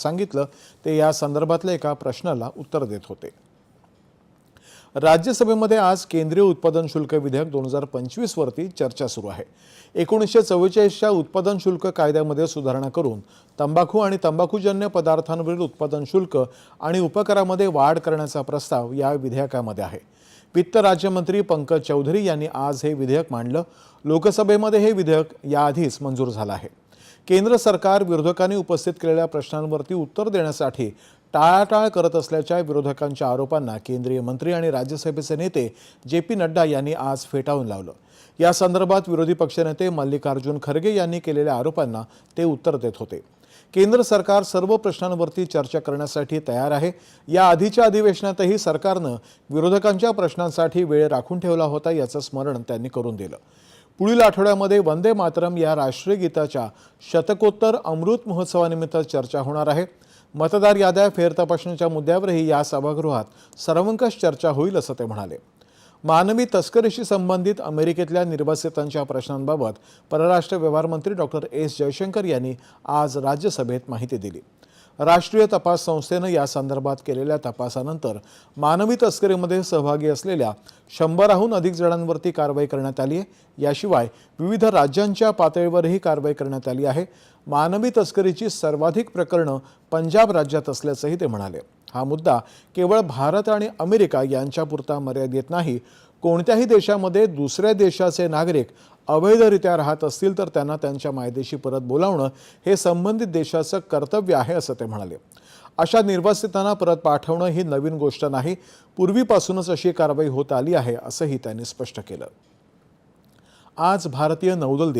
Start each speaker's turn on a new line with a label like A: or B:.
A: सांगितलं ते या संदर्भातल्या एका प्रश्नाला उत्तर देत होते। राज्यसभेमध्ये आज केंद्रीय उत्पादन शुल्क विधेयक 2025 वरती चर्चा सुरू आहे। 1944च्या उत्पादन शुल्क कायद्यामध्ये सुधारणा करून तंबाखू आणि तंबाखूजन्य पदार्थांवरील उत्पादन शुल्क आणि उपकरामध्ये वाढ करण्याचा प्रस्ताव या विधेयकामध्ये आहे। वित्त राज्यमंत्री पंकज चौधरी यांनी आज हे विधेयक मांडलं। लोकसभेमध्ये हे विधेयक याआधीच मंजूर झालं आहे। केंद्र सरकार विरोधकांनी उपस्थित केलेल्या प्रश्नांवरती उत्तर देण्यासाठी टाळाटाळ करत असल्याच्या विरोधकांच्या आरोपांना केंद्रीय मंत्री आणि राज्यसभेचे नेते जे.पी. नड्डा यांनी आज फेटाळून लावलं। या संदर्भात विरोधी पक्षनेते मल्लिकार्जुन खरगे यांनी केलेल्या आरोपांना ते उत्तर देत होते। केंद्र सरकार सर्व प्रश्नांवरती चर्चा करण्यासाठी तयार आहे। या आधीच्या अधिवेशनातही सरकारनं विरोधकांच्या प्रश्नांसाठी वेळ राखून ठेवला होता, याचं स्मरण त्यांनी करून दिलं। पुढील आठवड्यामध्ये वंदे मातरम या राष्ट्रीय गीताच्या शतकोत्तर अमृत महोत्सवानिमित्त चर्चा होणार आहे। मतदार याद्या फेरतपासणीच्या मुद्द्यावरही या सभागृहात सर्वंकष चर्चा होईल असं ते म्हणाले। मानवी तस्करीशी संबंधित अमेरिकेतल्या निर्वासितांच्या प्रश्नांबाबत परराष्ट्र व्यवहार मंत्री डॉक्टर एस जयशंकर यांनी आज राज्यसभेत माहिती दिली। राष्ट्रीय तपास संस्थेनं या संदर्भात केलेल्या तपासानंतर मानवी तस्करीमध्ये सहभागी असलेल्या 100हून अधिक जणांवरती कारवाई करण्यात आली आहे। याशिवाय विविध राज्यांच्या पातळीवरही कारवाई करण्यात आली आहे। मानवी तस्करीची सर्वाधिक प्रकरणं पंजाब राज्यात असल्याचंही ते म्हणाले। हा मुद्दा केवळ भारत आणि अमेरिका यांच्यापुरता मर्यादित नाही। कोणत्याही देशामध्ये दुसऱ्या देशाचे नागरिक अवैधरित्या राहत असतील तर त्यांना त्यांच्या मायदेशी परत बोलावणं हे संबंधित देशाचं कर्तव्य आहे असं ते म्हणाले। अशा निर्वासितांना परत पाठवणं ही नवीन गोष्ट नाही, पूर्वीपासूनच अशी कारवाई होत आली आहे असंही त्यांनी स्पष्ट केलं। आज भारतीय नौदल